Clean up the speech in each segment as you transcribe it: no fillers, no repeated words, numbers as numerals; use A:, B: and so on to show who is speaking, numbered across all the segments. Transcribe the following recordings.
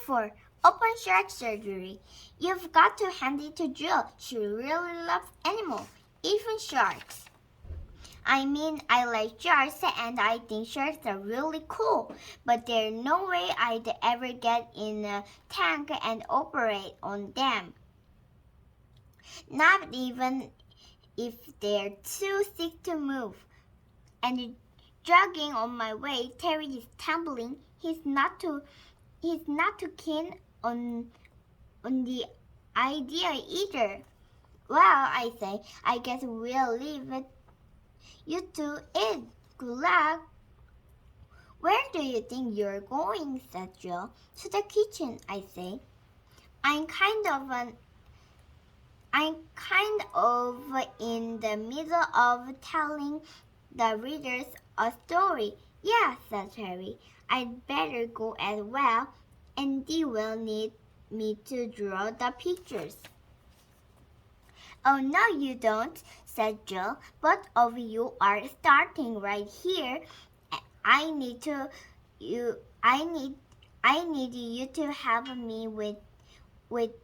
A: CHAPTER4 Open Shark Surgery. You've got to hand it to Jill. She really loves animals, even sharks. I mean, I like sharks and I think sharks are really cool, but there's no way I'd ever get in a tank and operate on them. Not even if they're too sick to move. And jogging on my way, Terry is tumbling. He's not too keen on the idea either. Well, I say, I guess we'll leave it. You to it. Good luck. Where do you think you're going? Said Jill. To the kitchen, I say. I'm kind of in the middle of telling the readers a story. Yeah, said Terry. I'd better go as well. Andy will need me to draw the pictures. Oh, no, you don't, said Jill. Both of you are starting right here. I need you to help me with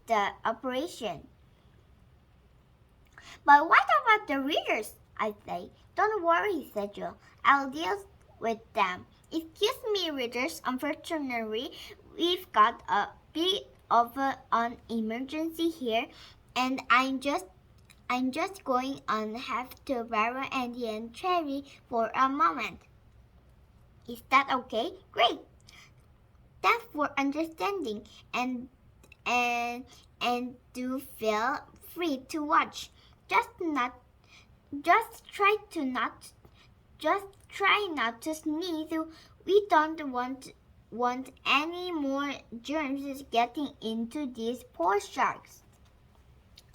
A: the operation. But what about the readers? I say. Don't worry, said Jill. I'll deal with them. Excuse me, readers. Unfortunately, we've got a bit of an emergency here, and I'm just going to have to borrow Andy and Cherry for a moment. Is that okay? Great. Thanks for understanding, and do feel free to watch. Just try not to sneeze. We don't want any more germs getting into these poor sharks.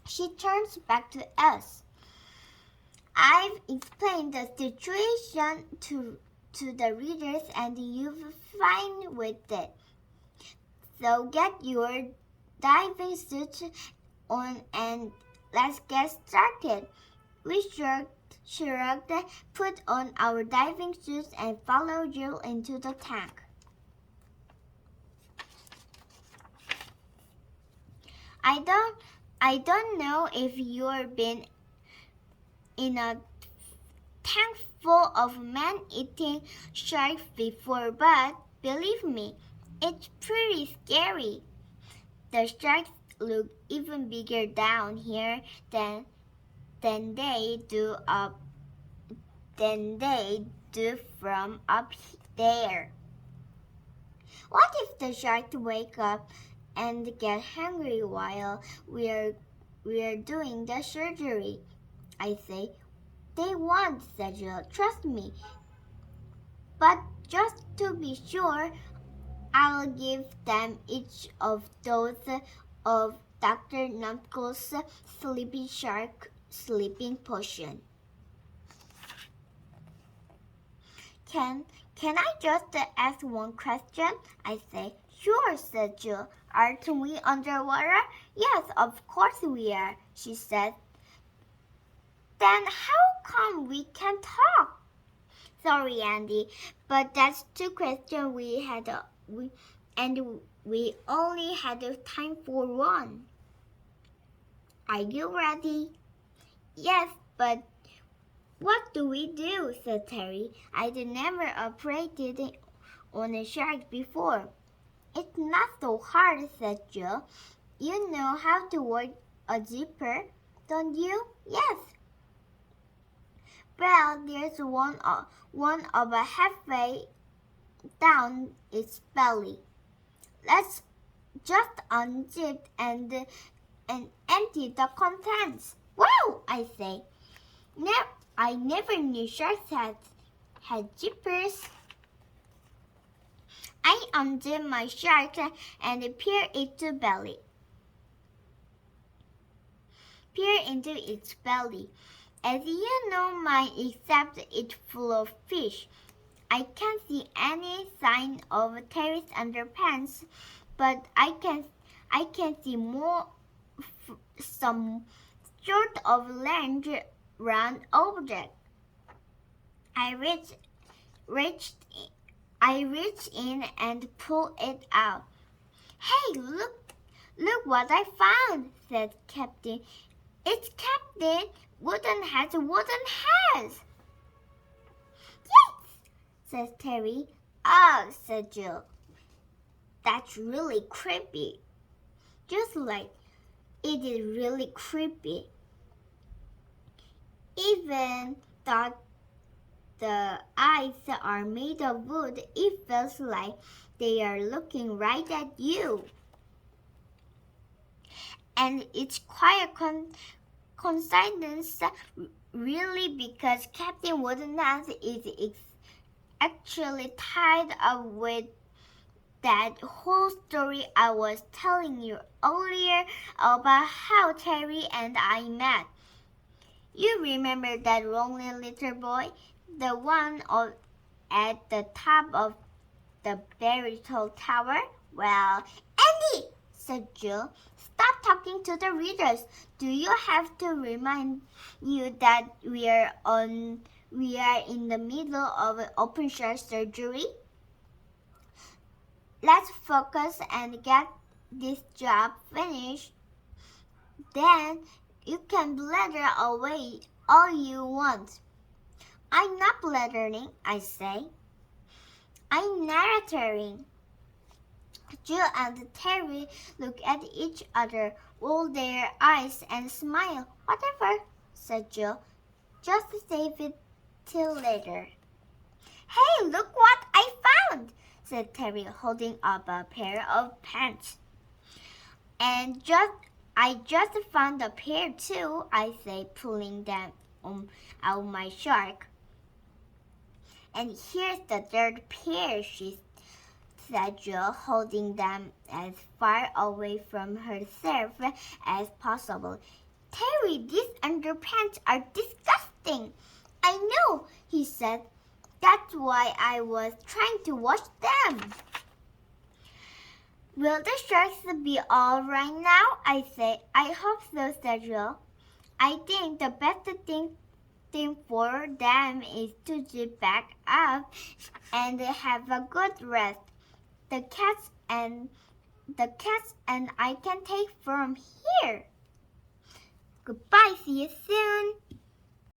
A: She turns back to us. I've explained the situation to the readers and you're fine with it. So get your diving suit on and let's get started. We shrugged, put on our diving suits and followed Jill into the tank. I don't know if you've been in a tank full of man-eating sharks before, but believe me, it's pretty scary. The sharks look even bigger down here than they do from up there. What if the sharks wake up and get hungry while we're doing the surgery? I say. They won't, said Jill. Trust me. But just to be sure, I'll give them each of those of Dr. Numbskull's sleeping shark sleeping potion. Can I just ask one question? I say. Sure, said Jill. Aren't we underwater? Yes, of course we are, she said. Then how come we can't talk? Sorry, Andy, but that's two questions we had, and we only had time for one. Are you ready? Yes, but what do we do? Said Terry. I'd never operated on a shark before. It's not so hard, said Jill. You know how to work a zipper, don't you? Yes. Well, there's one about halfway down its belly. Let's just unzip and empty the contents. Wow, I say. I never knew sharks had zippers. I undid my shark and peer into its belly. As you know, mine except it's full of fish. I can't see any sign of Terry's underpants, but I can see some sort of large round object. I reached in and pulled it out. Hey, look what I found, said Captain. It's Captain. Wooden has wooden heads. Yes, said Terry. Oh, said Jill. That's really creepy. Just like it is really creepy. Even though the eyes are made of wood, it feels like they are looking right at you. And it's quite a coincidence, really, because Captain Woodenhead is actually tied up with that whole story I was telling you earlier about how Terry and I met. You remember that lonely little boy? The one at the top of the very tall tower? Well, Andy, said Jill, stop talking to the readers. Do you have to remind you that we are in the middle of an open heart surgery? Let's focus and get this job finished. Then you can blather away all you want. I'm not blathering, I say. I'm narrating. Jill and Terry look at each other, roll their eyes, and smile. Whatever, said Jill. Just save it till later. Hey, look what I found, said Terry, holding up a pair of pants. And I just found a pair too, I say, pulling them out my shark. And here's the third pair, said Jill, holding them as far away from herself as possible. Terry, these underpants are disgusting. I know, he said. That's why I was trying to wash them. Will the sharks be all right now? I say. I hope so, said Jill. I think the best thing for them is to get back up and have a good rest. The cats and I can take from here. Goodbye, see you soon.